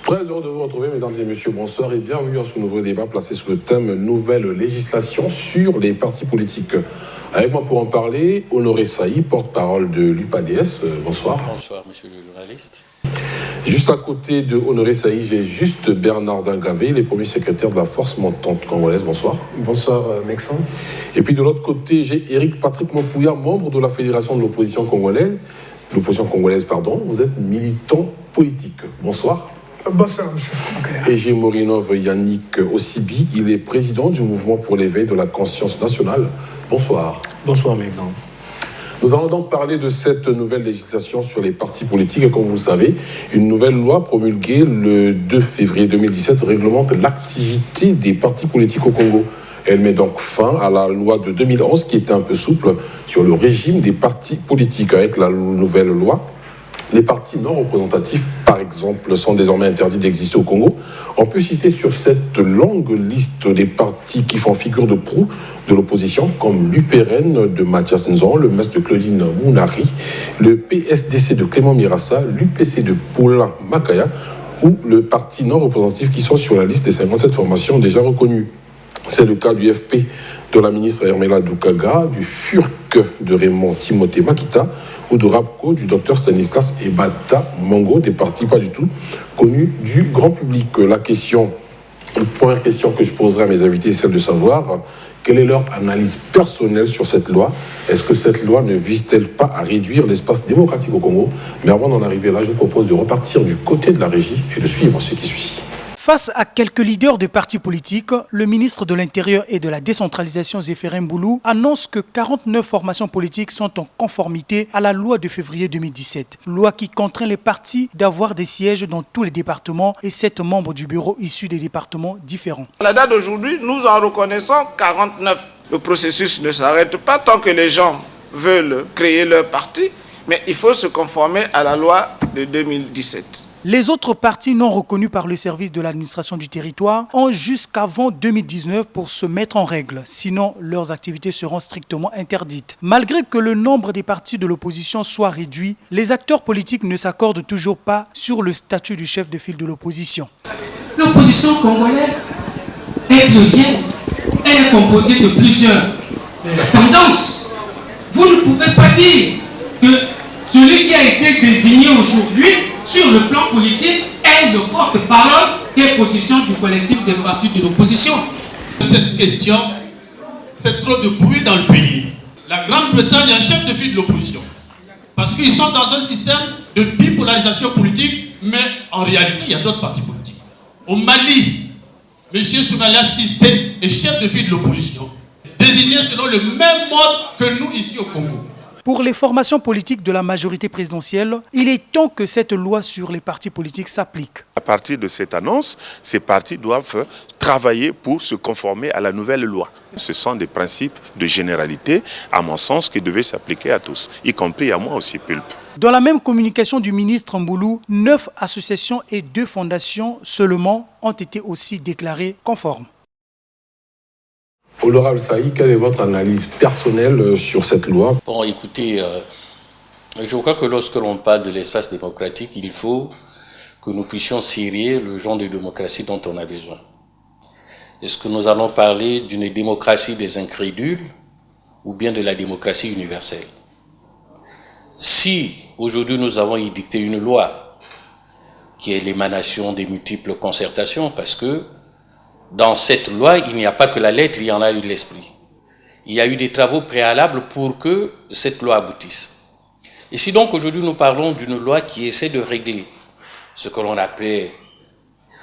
Très heureux de vous retrouver, mesdames et messieurs. Bonsoir et bienvenue à ce nouveau débat placé sous le thème Nouvelle législation sur les partis politiques. Avec moi pour en parler, Honoré Saï, porte-parole de l'UPADS. Bonsoir. Bonsoir, monsieur le journaliste. Juste à côté de Honoré Saï, j'ai juste Bernard Dangavé, le premier secrétaire de la Force montante congolaise. Bonsoir. Bonsoir, Mexan. Et puis de l'autre côté, j'ai Éric Patrick Mompouya, membre de la Fédération de l'opposition congolaise. Vous êtes militant politique. Bonsoir. Bonsoir, M. Franck. Et j'ai Morinov Yannick Ossibi, il est président du mouvement pour l'éveil de la conscience nationale. Bonsoir. Bonsoir, Mexan. Nous allons donc parler de cette nouvelle législation sur les partis politiques. Comme vous le savez, une nouvelle loi promulguée le 2 février 2017 réglemente l'activité des partis politiques au Congo. Elle met donc fin à la loi de 2011 qui était un peu souple sur le régime des partis politiques. Avec la nouvelle loi, les partis non représentatifs, par exemple, sont désormais interdits d'exister au Congo. On peut citer sur cette longue liste des partis qui font figure de proue de l'opposition, comme l'UPRN de Mathias Nzon, le MES de Claudine Mounari, le PSDC de Clément Mirassa, l'UPC de Paulin Makaya, ou le parti non représentatif qui sont sur la liste des 57 formations déjà reconnues. C'est le cas du FP de la ministre Hermela Doukaga, du FURC de Raymond Timothée Makita ou de RAPCO du docteur Stanislas Ebata Mongo, des partis pas du tout connus du grand public. La première question que je poserai à mes invités est celle de savoir quelle est leur analyse personnelle sur cette loi. Est-ce que cette loi ne vise-t-elle pas à réduire l'espace démocratique au Congo? Mais avant d'en arriver là, je vous propose de repartir du côté de la régie et de suivre ce qui suit. Face à quelques leaders de partis politiques, le ministre de l'Intérieur et de la Décentralisation, Zéphirin Mboulou, annonce que 49 formations politiques sont en conformité à la loi de février 2017. Loi qui contraint les partis d'avoir des sièges dans tous les départements et 7 membres du bureau issus des départements différents. À la date d'aujourd'hui, nous en reconnaissons 49. Le processus ne s'arrête pas tant que les gens veulent créer leur parti, mais il faut se conformer à la loi de 2017. Les autres partis non reconnus par le service de l'administration du territoire ont jusqu'avant 2019 pour se mettre en règle, sinon leurs activités seront strictement interdites. Malgré que le nombre des partis de l'opposition soit réduit, les acteurs politiques ne s'accordent toujours pas sur le statut du chef de file de l'opposition. L'opposition congolaise est plurielle, elle est composée de plusieurs tendances. Vous ne pouvez pas dire que celui qui a été désigné aujourd'hui sur le plan politique est le porte-parole des positions du collectif des partis de l'opposition. Cette question fait trop de bruit dans le pays. La Grande-Bretagne est un chef de file de l'opposition. Parce qu'ils sont dans un système de bipolarisation politique, mais en réalité, il y a d'autres partis politiques. Au Mali, M. Soumaïla Cissé est chef de file de l'opposition, désigné selon le même mode que nous ici au Congo. Pour les formations politiques de la majorité présidentielle, il est temps que cette loi sur les partis politiques s'applique. À partir de cette annonce, ces partis doivent travailler pour se conformer à la nouvelle loi. Ce sont des principes de généralité, à mon sens, qui devaient s'appliquer à tous, y compris à moi aussi, Pulpe. Dans la même communication du ministre Mboulou, 9 associations et 2 fondations seulement ont été aussi déclarées conformes. Honorable Saï, quelle est votre analyse personnelle sur cette loi? Bon, écoutez, je crois que lorsque l'on parle de l'espace démocratique, il faut que nous puissions serrer le genre de démocratie dont on a besoin. Est-ce que nous allons parler d'une démocratie des incrédules ou bien de la démocratie universelle? Si aujourd'hui nous avons édicté une loi qui est l'émanation des multiples concertations, parce que dans cette loi, il n'y a pas que la lettre, il y en a eu l'esprit. Il y a eu des travaux préalables pour que cette loi aboutisse. Et si donc aujourd'hui nous parlons d'une loi qui essaie de régler ce que l'on appelait,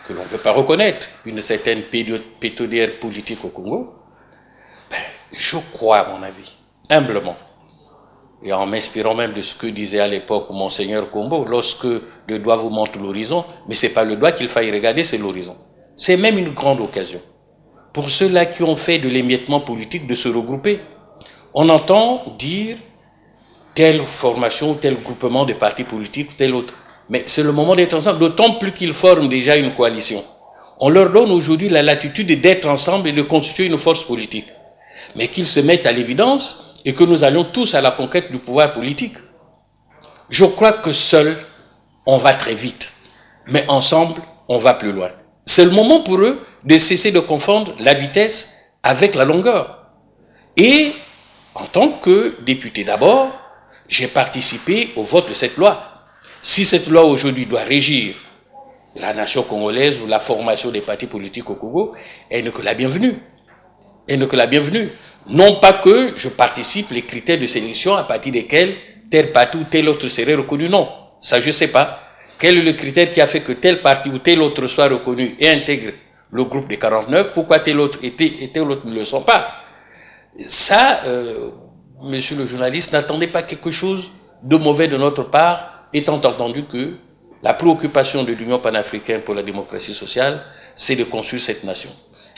que l'on ne veut pas reconnaître, une certaine pétodière politique au Congo, je crois, à mon avis, humblement, et en m'inspirant même de ce que disait à l'époque Monseigneur Kombo, lorsque le doigt vous montre l'horizon, mais ce n'est pas le doigt qu'il faille regarder, c'est l'horizon. C'est même une grande occasion pour ceux-là qui ont fait de l'émiettement politique de se regrouper. On entend dire telle formation ou tel groupement de partis politiques ou tel autre. Mais c'est le moment d'être ensemble, d'autant plus qu'ils forment déjà une coalition. On leur donne aujourd'hui la latitude d'être ensemble et de constituer une force politique. Mais qu'ils se mettent à l'évidence et que nous allions tous à la conquête du pouvoir politique. Je crois que seul, on va très vite. Mais ensemble, on va plus loin. C'est le moment pour eux de cesser de confondre la vitesse avec la longueur. Et en tant que député d'abord, j'ai participé au vote de cette loi. Si cette loi aujourd'hui doit régir la nation congolaise ou la formation des partis politiques au Congo, elle n'est que la bienvenue. Elle n'est que la bienvenue. Non pas que je participe les critères de sélection à partir desquels tel parti ou tel autre serait reconnu, non. Ça, je ne sais pas. Quel est le critère qui a fait que tel parti ou tel autre soit reconnu et intègre le groupe des 49? Pourquoi tel autre et tel autre ne le sont pas? Ça, monsieur le journaliste, n'attendez pas quelque chose de mauvais de notre part, étant entendu que la préoccupation de l'Union panafricaine pour la démocratie sociale, c'est de construire cette nation.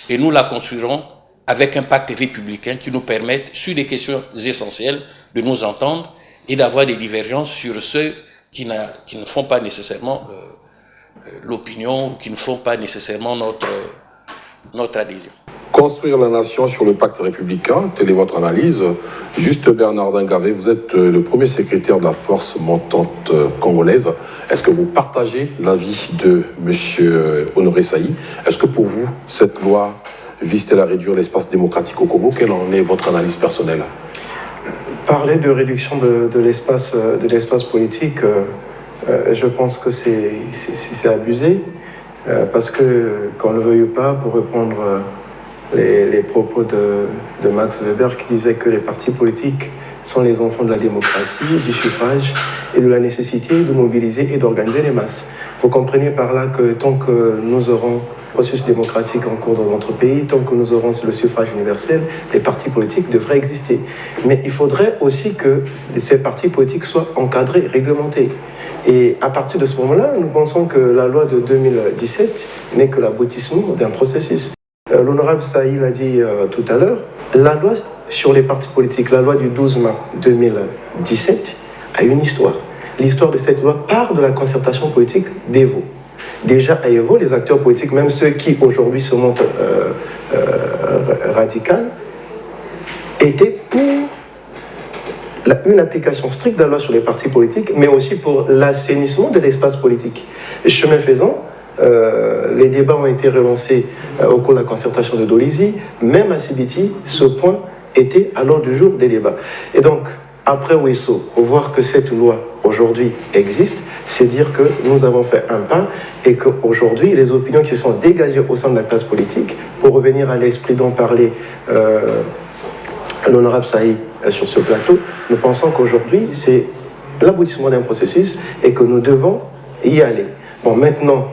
Et nous la construirons avec un pacte républicain qui nous permette, sur des questions essentielles, de nous entendre et d'avoir des divergences sur ceux qui ne font pas nécessairement l'opinion, qui ne font pas nécessairement notre adhésion. Construire la nation sur le pacte républicain, telle est votre analyse. Juste Bernardin Gavet, vous êtes le premier secrétaire de la force montante congolaise. Est-ce que vous partagez l'avis de M. Honoré Saï? Est-ce que pour vous, cette loi vise-t-elle à réduire l'espace démocratique au Congo? Quelle en est votre analyse personnelle? Parler de réduction de l'espace politique, je pense que c'est abusé, parce que, qu'on ne le veuille pas, pour répondre les propos de Max Weber qui disait que les partis politiques sont les enfants de la démocratie, du suffrage et de la nécessité de mobiliser et d'organiser les masses. Vous comprenez par là que tant que nous aurons le processus démocratique en cours dans notre pays, tant que nous aurons le suffrage universel, les partis politiques devraient exister. Mais il faudrait aussi que ces partis politiques soient encadrés, réglementés. Et à partir de ce moment-là, nous pensons que la loi de 2017 n'est que l'aboutissement d'un processus. L'honorable Saïd l'a dit tout à l'heure, la loi sur les partis politiques, la loi du 12 mai 2017, a une histoire. L'histoire de cette loi part de la concertation politique d'Evo. Déjà à Evo, les acteurs politiques, même ceux qui aujourd'hui se montrent radicaux, étaient pour une application stricte de la loi sur les partis politiques, mais aussi pour l'assainissement de l'espace politique. Et chemin faisant, les débats ont été relancés au cours de la concertation de Dolizy. Même à Sibiti, ce point était à l'ordre du jour des débats. Et donc, après Ouesso, voir que cette loi aujourd'hui existe, c'est dire que nous avons fait un pas et qu'aujourd'hui, les opinions qui sont dégagées au sein de la classe politique, pour revenir à l'esprit dont parlait l'honorable Saïd sur ce plateau, nous pensons qu'aujourd'hui, c'est l'aboutissement d'un processus et que nous devons y aller. Bon, maintenant,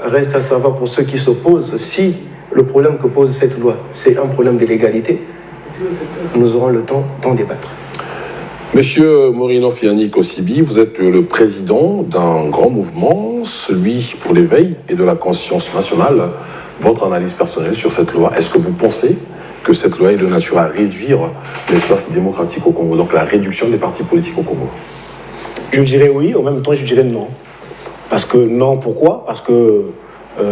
reste à savoir pour ceux qui s'opposent, si le problème que pose cette loi, c'est un problème de légalité, nous aurons le temps d'en débattre. Monsieur Morinov Yannick Osibi, vous êtes le président d'un grand mouvement, celui pour l'éveil et de la conscience nationale. Votre analyse personnelle sur cette loi, est-ce que vous pensez que cette loi est de nature à réduire l'espace démocratique au Congo, donc la réduction des partis politiques au Congo? Je dirais oui, en même temps je dirais non. Parce que non, pourquoi? Parce que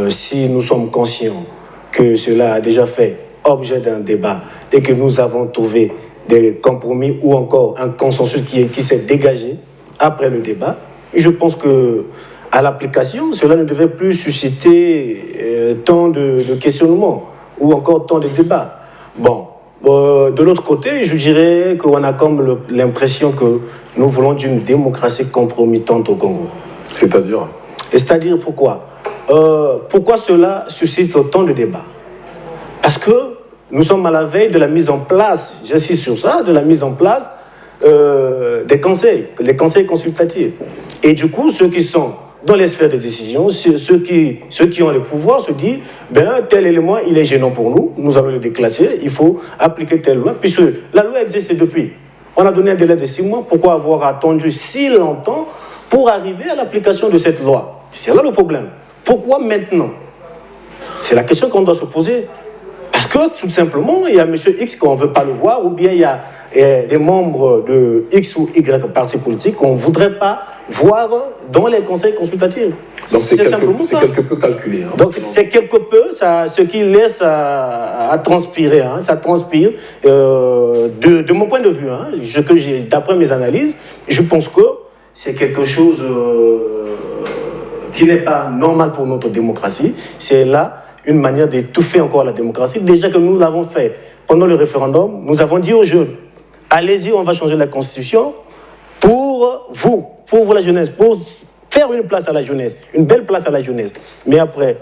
si nous sommes conscients que cela a déjà fait objet d'un débat et que nous avons trouvé des compromis ou encore un consensus qui s'est dégagé après le débat, je pense que à l'application, cela ne devait plus susciter tant de questionnements ou encore tant de débats. Bon, de l'autre côté, je dirais qu'on a comme l'impression que nous voulons d'une démocratie compromettante au Congo. C'est-à-dire? C'est-à-dire pourquoi? Pourquoi cela suscite autant de débats? Parce que nous sommes à la veille de la mise en place, j'insiste sur ça, de la mise en place des conseils, les conseils consultatifs. Et du coup, ceux qui sont dans les sphères de décision, ceux qui ont le pouvoir se disent, ben, tel élément, il est gênant pour nous, nous allons le déclasser, il faut appliquer telle loi, puisque la loi existe depuis. On a donné un délai de 6 mois, pourquoi avoir attendu si longtemps pour arriver à l'application de cette loi? C'est là le problème. Pourquoi maintenant? C'est la question qu'on doit se poser. Parce que, tout simplement, il y a M. X qu'on ne veut pas le voir, ou bien il y a des membres de X ou Y parti politique qu'on ne voudrait pas voir dans les conseils consultatifs. Donc c'est quelque peu calculé. Hein, donc c'est quelque peu ce qui laisse à transpirer. Hein, ça transpire. De mon point de vue, hein, d'après mes analyses, je pense que c'est quelque chose qui n'est pas normal pour notre démocratie. C'est là une manière d'étouffer encore la démocratie. Déjà que nous l'avons fait pendant le référendum, nous avons dit aux jeunes, allez-y, on va changer la Constitution pour vous la jeunesse, pour faire une place à la jeunesse, une belle place à la jeunesse. Mais après,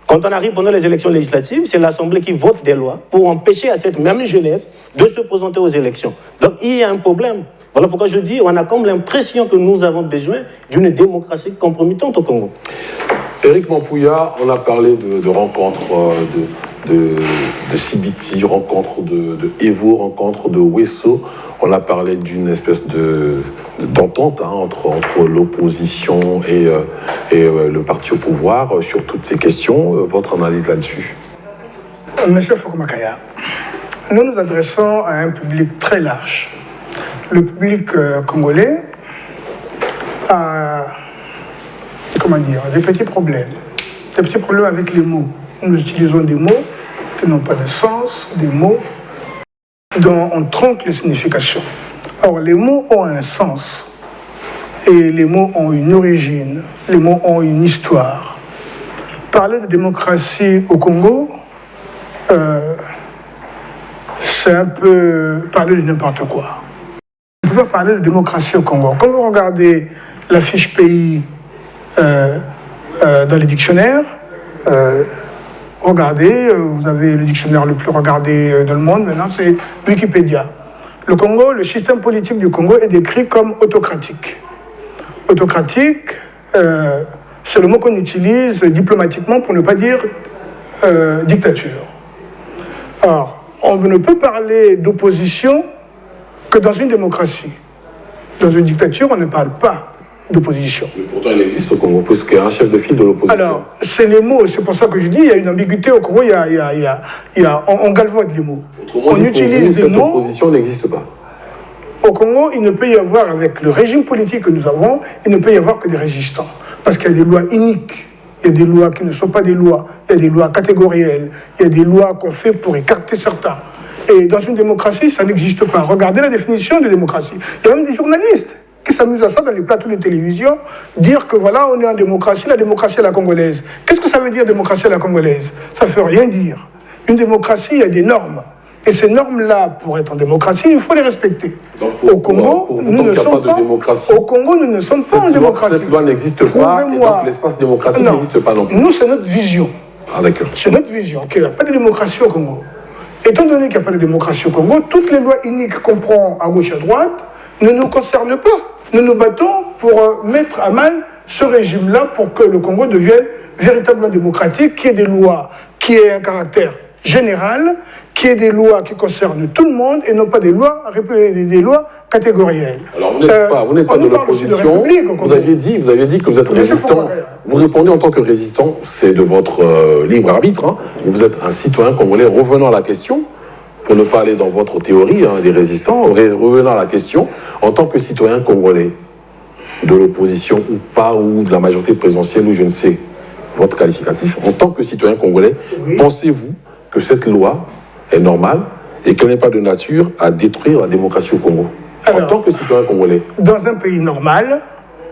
quand on arrive pendant les élections législatives, c'est l'Assemblée qui vote des lois pour empêcher à cette même jeunesse de se présenter aux élections. Donc il y a un problème. Voilà pourquoi je dis, on a comme l'impression que nous avons besoin d'une démocratie compromettante au Congo. Éric Mampouya, on a parlé de rencontres de Sibiti, rencontres de Evo, rencontres de Wesso. On a parlé d'une espèce d'entente entre l'opposition et le parti au pouvoir sur toutes ces questions. Votre analyse là-dessus? Monsieur Fokumakaya, nous nous adressons à un public très large. Le public congolais a, des petits problèmes. Des petits problèmes avec les mots. Nous utilisons des mots qui n'ont pas de sens, des mots dont on tronque les significations. Or, les mots ont un sens. Et les mots ont une origine. Les mots ont une histoire. Parler de démocratie au Congo, c'est un peu parler de n'importe quoi. On ne peut pas parler de démocratie au Congo. Quand vous regardez la fiche pays dans les dictionnaires, regardez, vous avez le dictionnaire le plus regardé dans le monde, maintenant c'est Wikipédia. Le Congo, le système politique du Congo est décrit comme autocratique. Autocratique, c'est le mot qu'on utilise diplomatiquement pour ne pas dire dictature. Or, on ne peut parler d'opposition que dans une démocratie. Dans une dictature, on ne parle pas d'opposition. Mais pourtant, il existe au Congo, puisqu'il y a un chef de file de l'opposition. Alors, c'est les mots, c'est pour ça que je dis, il y a une ambiguïté au Congo, on galvaude les mots. Autrement, on utilise des mots. Cette opposition n'existe pas. Au Congo, il ne peut y avoir, avec le régime politique que nous avons, il ne peut y avoir que des résistants. Parce qu'il y a des lois uniques, il y a des lois qui ne sont pas des lois, il y a des lois catégorielles, il y a des lois qu'on fait pour écarter certains. Et dans une démocratie, ça n'existe pas. Regardez la définition de démocratie. Il y a même des journalistes qui s'amusent à ça dans les plateaux de télévision, dire que voilà, on est en démocratie, la démocratie à la congolaise. Qu'est-ce que ça veut dire démocratie à la congolaise? Ça ne veut rien dire. Une démocratie, il y a des normes. Et ces normes-là, pour être en démocratie, il faut les respecter. Donc au Congo, nous ne sommes pas démocratie. Au Congo, nous ne sommes pas en démocratie. Cette loi n'existe pas, et donc l'espace démocratique n'existe pas non plus. Nous, c'est notre vision. Ah d'accord. C'est notre vision, qu'il n'y a pas de démocratie au Congo. Étant donné qu'il n'y a pas de démocratie au Congo, toutes les lois uniques qu'on prend à gauche et à droite ne nous concernent pas. Nous nous battons pour mettre à mal ce régime-là pour que le Congo devienne véritablement démocratique, qu'il y ait des lois qui aient un caractère général, qu'il y ait des lois qui concernent tout le monde et non pas des lois catégorielles. Alors vous n'êtes pas de l'opposition. Vous aviez dit que vous êtes résistant. Vous répondez en tant que résistant, c'est de votre libre arbitre. Hein. Vous êtes un citoyen congolais. Revenons à la question, pour ne pas aller dans votre théorie des résistants, revenons à la question, en tant que citoyen congolais, de l'opposition ou pas, ou de la majorité présidentielle, ou je ne sais, votre qualificatif, en tant que citoyen congolais, pensez-vous que cette loi est normale et qu'elle n'est pas de nature à détruire la démocratie au Congo? Alors, en tant que citoyen congolais. Dans un pays normal,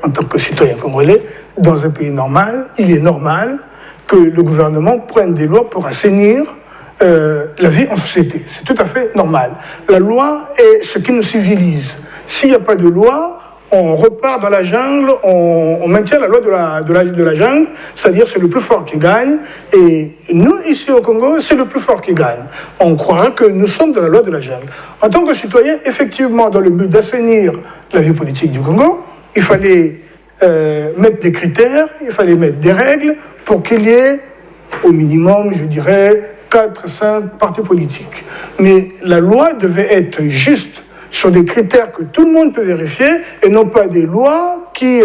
en tant que citoyen congolais, dans un pays normal, il est normal que le gouvernement prenne des lois pour assainir la vie en société. C'est tout à fait normal. La loi est ce qui nous civilise. S'il n'y a pas de loi, on repart dans la jungle, on maintient la loi de la jungle, c'est-à-dire c'est le plus fort qui gagne. Et nous, ici au Congo, c'est le plus fort qui gagne. On croira que nous sommes dans la loi de la jungle. En tant que citoyen, effectivement, dans le but d'assainir la vie politique du Congo, il fallait mettre des critères, il fallait mettre des règles pour qu'il y ait, au minimum, je dirais, 4-5 partis politiques. Mais la loi devait être juste sur des critères que tout le monde peut vérifier et non pas des lois qui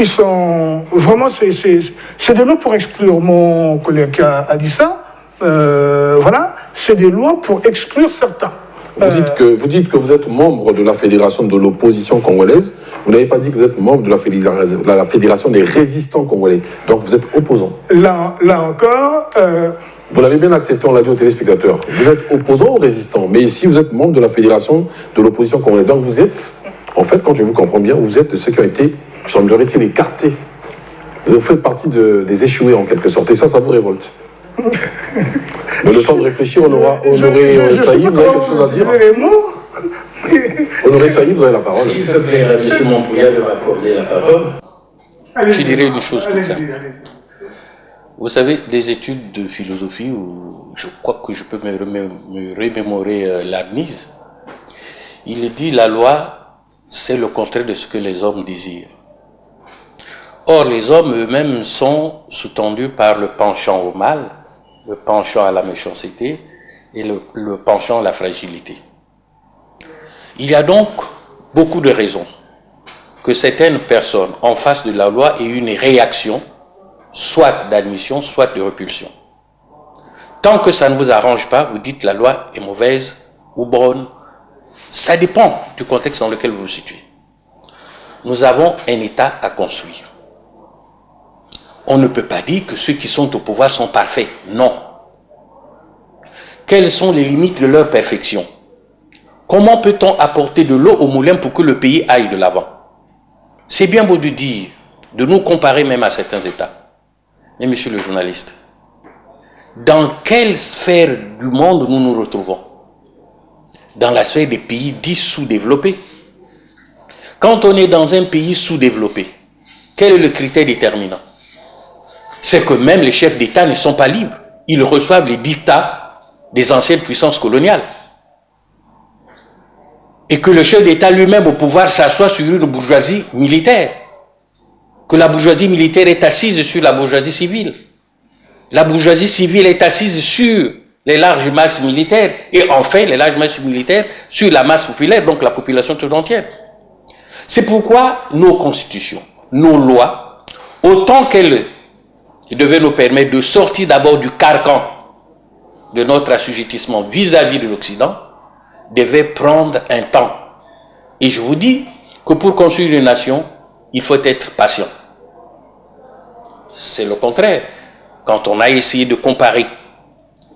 sont vraiment... C'est des lois pour exclure, mon collègue a dit ça, voilà, c'est des lois pour exclure certains. Vous dites que vous êtes membre de la fédération de l'opposition congolaise, vous n'avez pas dit que vous êtes membre de la fédération des résistants congolais, donc vous êtes opposant. Là encore... Vous l'avez bien accepté, on l'a dit aux téléspectateurs. Vous êtes opposant ou résistant, mais ici vous êtes membre de la fédération de l'opposition congolaise. Donc vous êtes, en fait, quand je vous comprends bien, vous êtes de ceux qui ont été, semblerait-il, écartés Vous faites partie des échoués en quelque sorte, et ça vous révolte. Mais le temps de réfléchir, Honoré Saïd, vous avez quelque chose à dire? Honoré Saïd, vous avez la parole. S'il vous plaît, M. Montpouillat de m'accorder la parole. Je dirais une chose comme ça. Vous savez, des études de philosophie où je crois que je peux me remémorer Leibniz, il dit la loi, c'est le contraire de ce que les hommes désirent. Or, les hommes eux-mêmes sont sous-tendus par le penchant au mal, le penchant à la méchanceté et le penchant à la fragilité. Il y a donc beaucoup de raisons que certaines personnes en face de la loi aient une réaction, soit d'admission, soit de repulsion. Tant que ça ne vous arrange pas, vous dites la loi est mauvaise ou bonne. Ça dépend du contexte dans lequel vous vous situez. Nous avons un État à construire. On ne peut pas dire que ceux qui sont au pouvoir sont parfaits. Non. Quelles sont les limites de leur perfection? Comment peut-on apporter de l'eau au moulin pour que le pays aille de l'avant? C'est bien beau de dire, de nous comparer même à certains États. Mais monsieur le journaliste, dans quelle sphère du monde nous nous retrouvons? Dans la sphère des pays dits sous-développés. Quand on est dans un pays sous-développé, quel est le critère déterminant? C'est que même les chefs d'État ne sont pas libres. Ils reçoivent les dictats des anciennes puissances coloniales. Et que le chef d'État lui-même au pouvoir s'assoit sur une bourgeoisie militaire. Que la bourgeoisie militaire est assise sur la bourgeoisie civile. La bourgeoisie civile est assise sur les larges masses militaires. Et enfin, les larges masses militaires sur la masse populaire, donc la population tout entière. C'est pourquoi nos constitutions, nos lois, autant qu'elles devaient nous permettre de sortir d'abord du carcan de notre assujettissement vis-à-vis de l'Occident, devaient prendre un temps. Et je vous dis que pour construire une nation, il faut être patient. C'est le contraire. Quand on a essayé de comparer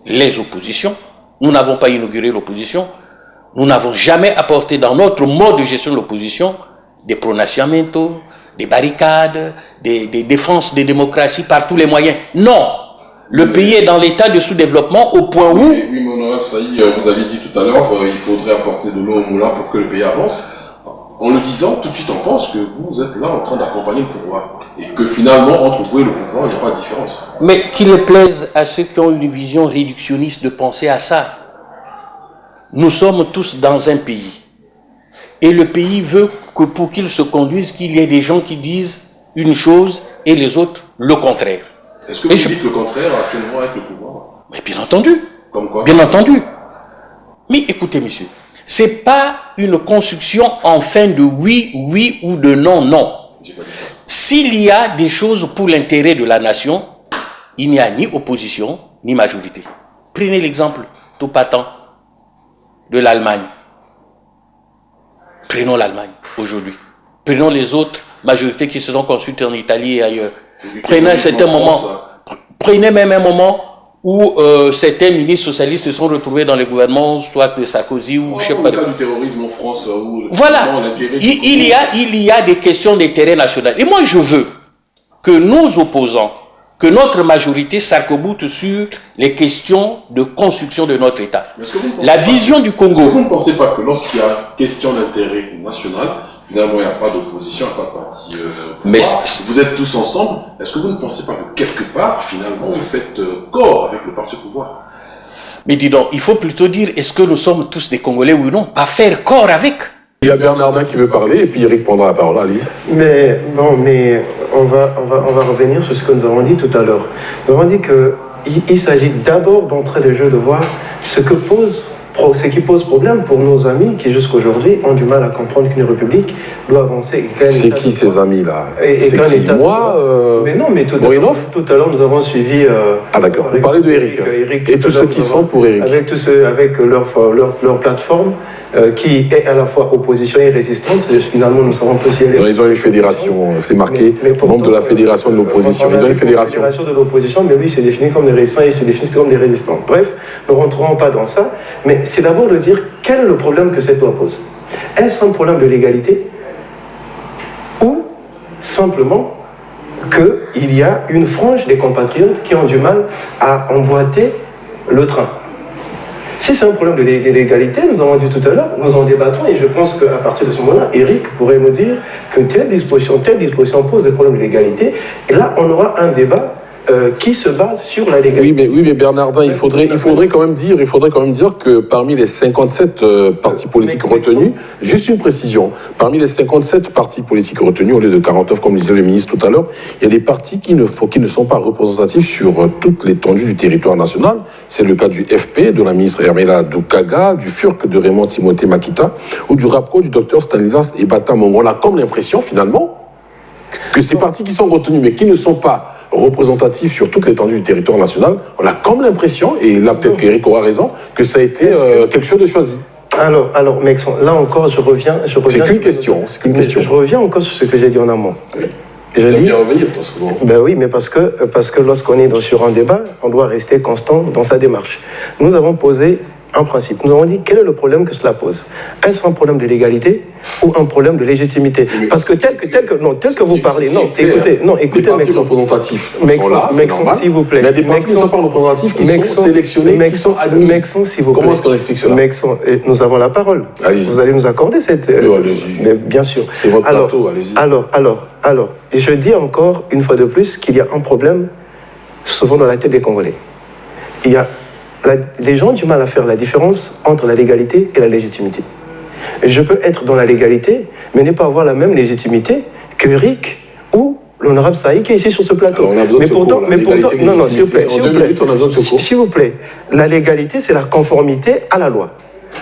les oppositions, nous n'avons pas inauguré l'opposition, nous n'avons jamais apporté dans notre mode de gestion de l'opposition des pronunciamentos, des barricades, des défenses des démocraties par tous les moyens. Non! Le pays est dans l'état de sous-développement au point où... Oui, mais honorable Saïd, vous avez dit tout à l'heure qu'il faudrait apporter de l'eau au moulin pour que le pays avance. En le disant, tout de suite on pense que vous êtes là en train d'accompagner le pouvoir. Et que finalement, entre vous et le pouvoir, il n'y a pas de différence. Mais qu'il plaise à ceux qui ont une vision réductionniste de penser à ça. Nous sommes tous dans un pays. Et le pays veut que pour qu'il se conduise, qu'il y ait des gens qui disent une chose et les autres le contraire. Est-ce que vous dites le contraire actuellement avec le pouvoir? Mais bien entendu. Comme quoi? Bien entendu. Mais écoutez, monsieur, c'est pas une construction en fin de oui, oui ou de non, non. S'il y a des choses pour l'intérêt de la nation, il n'y a ni opposition, ni majorité. Prenez l'exemple tout patent de l'Allemagne. Prenons l'Allemagne aujourd'hui. Prenons les autres majorités qui se sont construites en Italie et ailleurs. Prenez prenez même un moment où certains ministres socialistes se sont retrouvés dans les gouvernements, soit de Sarkozy ou je sais pas. Le cas du terrorisme en France. Voilà. Il y a des questions d'intérêt national. Et moi, je veux que nos opposants, que notre majorité s'arc-boute sur les questions de construction de notre État. La vision du Congo. Est-ce que vous ne pensez pas que lorsqu'il y a question d'intérêt national, finalement, il n'y a pas d'opposition, il n'y a pas de parti mais vous êtes tous ensemble, est-ce que vous ne pensez pas que quelque part, finalement, vous faites corps avec le parti au pouvoir? Mais dis donc, il faut plutôt dire, est-ce que nous sommes tous des Congolais ou non? Pas faire corps avec. Il y a Bernardin qui veut parler, et puis Eric prendra la parole. Allez. Mais bon, on va revenir sur ce que nous avons dit tout à l'heure. Nous avons dit qu'il s'agit d'abord d'entrer le jeu, de voir ce qui pose problème pour nos amis qui jusqu'aujourd'hui ont du mal à comprendre qu'une république doit avancer. C'est qui ces amis-là? C'est qui? Moi mais non, mais tout à l'heure nous avons suivi... ah d'accord, vous parlez de Eric. Et tous ceux qui sont pour Eric. Avec leur plateforme qui est à la fois opposition et résistante. Finalement, nous savons plus si elle est... Ils ont une fédération, c'est marqué, membre de la fédération de l'opposition. Ils ont une fédération. La fédération de l'opposition, mais oui, c'est défini comme des résistants et ils se définissent comme des résistants. Bref, ne rentrons pas dans ça, mais c'est d'abord de dire quel est le problème que cette loi pose. Est-ce un problème de légalité ou simplement qu'il y a une frange des compatriotes qui ont du mal à emboîter le train. Si c'est un problème de l'égalité, nous avons dit tout à l'heure, nous en débattrons et je pense qu'à partir de ce moment-là, Eric pourrait nous dire que telle disposition pose des problèmes de l'égalité et là, on aura un débat qui se base sur la légalité. Oui, mais Bernardin, il faudrait quand même dire que parmi les 57 partis politiques retenus, juste une précision, parmi les 57 partis politiques retenus, au lieu de 49, comme disait le ministre tout à l'heure, il y a des partis qui ne sont pas représentatifs sur toute l'étendue du territoire national. C'est le cas du FP, de la ministre Hermela Doukaga, du FURC de Raymond Timothée Makita, ou du RAPCO du docteur Stanislas Ebata Mongo. On a comme l'impression, finalement, que ces partis qui sont retenus, mais qui ne sont pas représentatif sur toute l'étendue du territoire national, on a comme l'impression, et là peut-être qu'Éric aura raison, que ça a été quelque chose de choisi. Alors, Maxon, là encore, je reviens. C'est qu'une question. Je reviens encore sur ce que j'ai dit en amont. Oui. Je dis bien revenir, souvent. Ben oui, mais parce que lorsqu'on est sur un débat, on doit rester constant dans sa démarche. Nous avons posé un principe. Nous avons dit quel est le problème que cela pose. Est-ce un problème de légalité ou un problème de légitimité? Parce que tel que vous parlez, écoutez, Maxon, représentatifs Maxon, s'il vous plaît. Il y a des partis qui ne sont pas représentatifs, qui sont sélectionnés, qui sont admis. Maxon, s'il vous plaît. Comment est-ce qu'on explique cela? Maxon, nous avons la parole. Vous allez nous accorder cette... allez-y. Bien sûr. C'est votre plateau, allez-y. Alors, et je dis encore une fois de plus qu'il y a un problème souvent dans la tête des Congolais. Les gens ont du mal à faire la différence entre la légalité et la légitimité. Je peux être dans la légalité, mais ne pas avoir la même légitimité que Rick ou l'honorable Saïd qui est ici sur ce plateau. Alors, non, s'il vous plaît. S'il vous plaît. La légalité, c'est la conformité à la loi.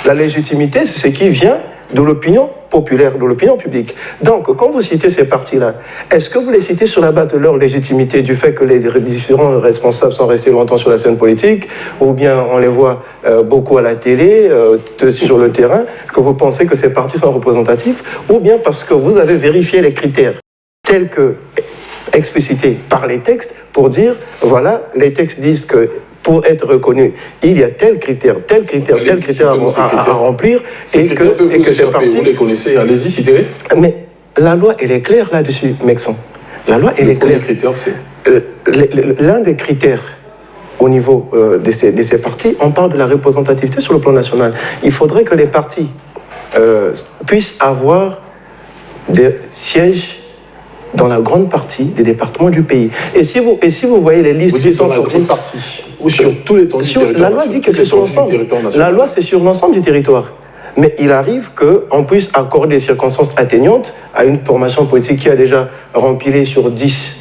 La légitimité, c'est ce qui vient de l'opinion populaire, de l'opinion publique. Donc, quand vous citez ces partis-là, est-ce que vous les citez sur la base de leur légitimité, du fait que les différents responsables sont restés longtemps sur la scène politique, ou bien on les voit beaucoup à la télé, sur le terrain, que vous pensez que ces partis sont représentatifs, ou bien parce que vous avez vérifié les critères tels que explicités par les textes pour dire, voilà, les textes disent que pour être reconnu, il y a tel critère à remplir et que c'est parti. Vous les connaissez, allez-y, citez-les. Mais la loi, elle est claire là-dessus, Maxon. La loi, elle est claire. Critère, c'est l'un des critères au niveau de ces partis, on parle de la représentativité sur le plan national. Il faudrait que les partis puissent avoir des sièges dans la grande partie des départements du pays. Et si vous voyez les listes qui sont sorties, ou sur tous les territoires, la loi dit que c'est sur l'ensemble. La loi, c'est sur l'ensemble du territoire. Mais il arrive qu'on puisse accorder des circonstances atteignantes à une formation politique qui a déjà rempli sur 10,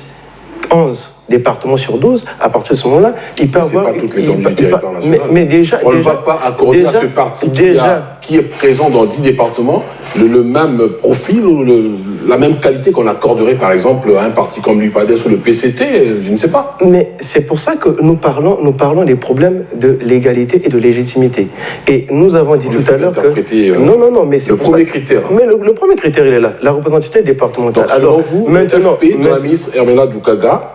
11 départements sur 12, à partir de ce moment-là, il peut avoir... pas toute l'étendue du territoire national. Mais déjà... On ne va pas accorder à ce parti qui est présent dans 10 départements le même profil ou la même qualité qu'on accorderait, par exemple, à un parti comme l'UPADES ou le PCT, je ne sais pas. Mais c'est pour ça que nous parlons des problèmes de légalité et de légitimité. Et nous avons dit tout à l'heure que... Non, mais c'est le premier critère. Mais le premier critère, il est là, la représentativité départementale. Donc, selon vous, maintenant, le FP de la ministre Hermela Doukaga,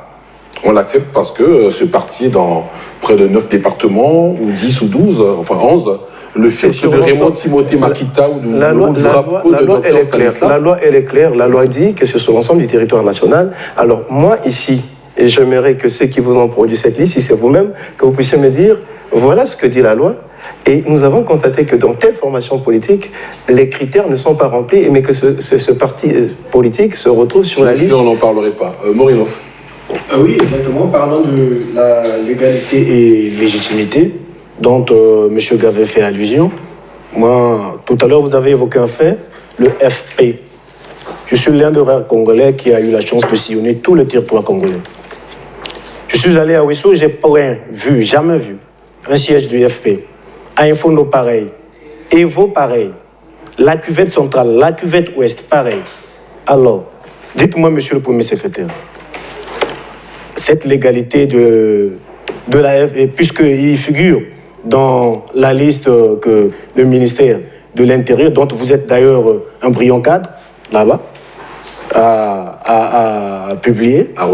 on l'accepte parce que ce parti est dans près de 9 départements, ou 10 ou 12, enfin 11. Le fait de Raymond Timothée Makita ou du RAPCO de Dr Stanislas. La loi, elle est claire. La loi dit que c'est sur l'ensemble du territoire national. Alors, moi, ici, et j'aimerais que ceux qui vous ont produit cette liste, si c'est vous-même, que vous puissiez me dire, voilà ce que dit la loi. Et nous avons constaté que dans telle formation politique, les critères ne sont pas remplis, mais que ce parti politique se retrouve sur la liste. Si on n'en parlerait pas. Morinov. Oui, exactement. Parlons de la légalité et légitimité dont M. Gavet fait allusion. Moi, tout à l'heure, vous avez évoqué un fait, le FP. Je suis l'un des rares Congolais qui a eu la chance de sillonner tout le territoire congolais. Je suis allé à Ouessou, j'ai jamais vu un siège du FP. À Infondo, pareil. Evo, pareil. La cuvette centrale, la cuvette ouest, pareil. Alors, dites-moi, monsieur le Premier secrétaire, cette légalité de la FP, puisqu'il figure dans la liste que le ministère de l'Intérieur, dont vous êtes d'ailleurs un brillant cadre, là-bas, a publié, a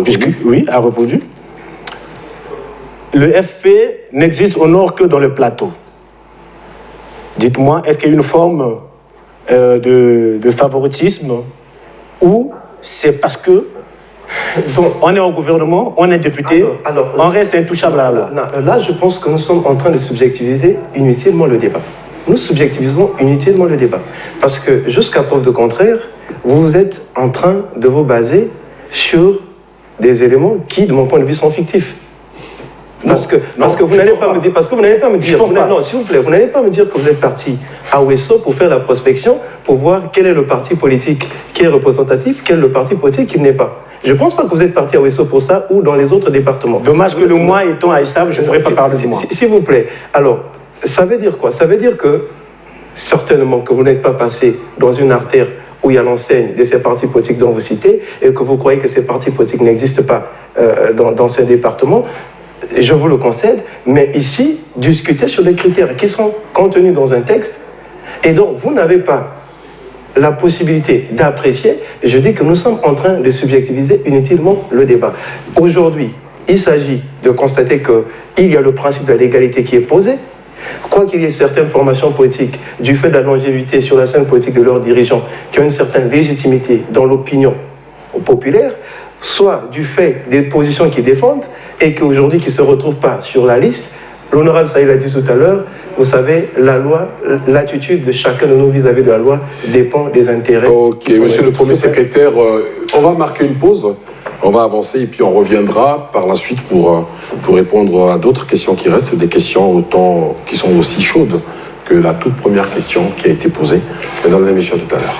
reproduit. Le FP n'existe au nord que dans le plateau. Dites-moi, est-ce qu'il y a une forme de favoritisme ou c'est parce que Donc, on est au gouvernement, on est député, on reste intouchable à la loi. Là, je pense que nous sommes en train de subjectiviser inutilement le débat. Nous subjectivisons inutilement le débat. Parce que jusqu'à preuve de contraire, vous êtes en train de vous baser sur des éléments qui, de mon point de vue, sont fictifs. Parce que vous n'allez pas me dire, non, s'il vous plaît, vous n'allez pas me dire que vous êtes parti à Ouesso pour faire la prospection, pour voir quel est le parti politique qui est représentatif, quel est le parti politique qui n'est pas. Je ne pense pas que vous êtes parti à Ouesso pour ça ou dans les autres départements. Dommage que le mois étant à Estable, je ne pourrais pas parler de moi. S'il vous plaît. Alors, ça veut dire quoi? Ça veut dire que, certainement, que vous n'êtes pas passé dans une artère où il y a l'enseigne de ces partis politiques dont vous citez, et que vous croyez que ces partis politiques n'existent pas dans ces départements. Je vous le concède, mais ici, discuter sur des critères qui sont contenus dans un texte, et donc vous n'avez pas la possibilité d'apprécier. Je dis que nous sommes en train de subjectiviser inutilement le débat. Aujourd'hui, il s'agit de constater qu'il y a le principe de la légalité qui est posé. Quoi qu'il y ait certaines formations politiques, du fait de la longévité sur la scène politique de leurs dirigeants, qui ont une certaine légitimité dans l'opinion populaire, soit du fait des positions qu'ils défendent, et qu'aujourd'hui, qui ne se retrouvent pas sur la liste. L'honorable Saïd l'a dit tout à l'heure, vous savez, la loi, l'attitude de chacun de nous vis-à-vis de la loi dépend des intérêts. Ok, monsieur le Premier secrétaire, on va marquer une pause, on va avancer et puis on reviendra par la suite pour répondre à d'autres questions qui restent, des questions qui sont aussi chaudes que la toute première question qui a été posée. Mesdames et messieurs, tout à l'heure.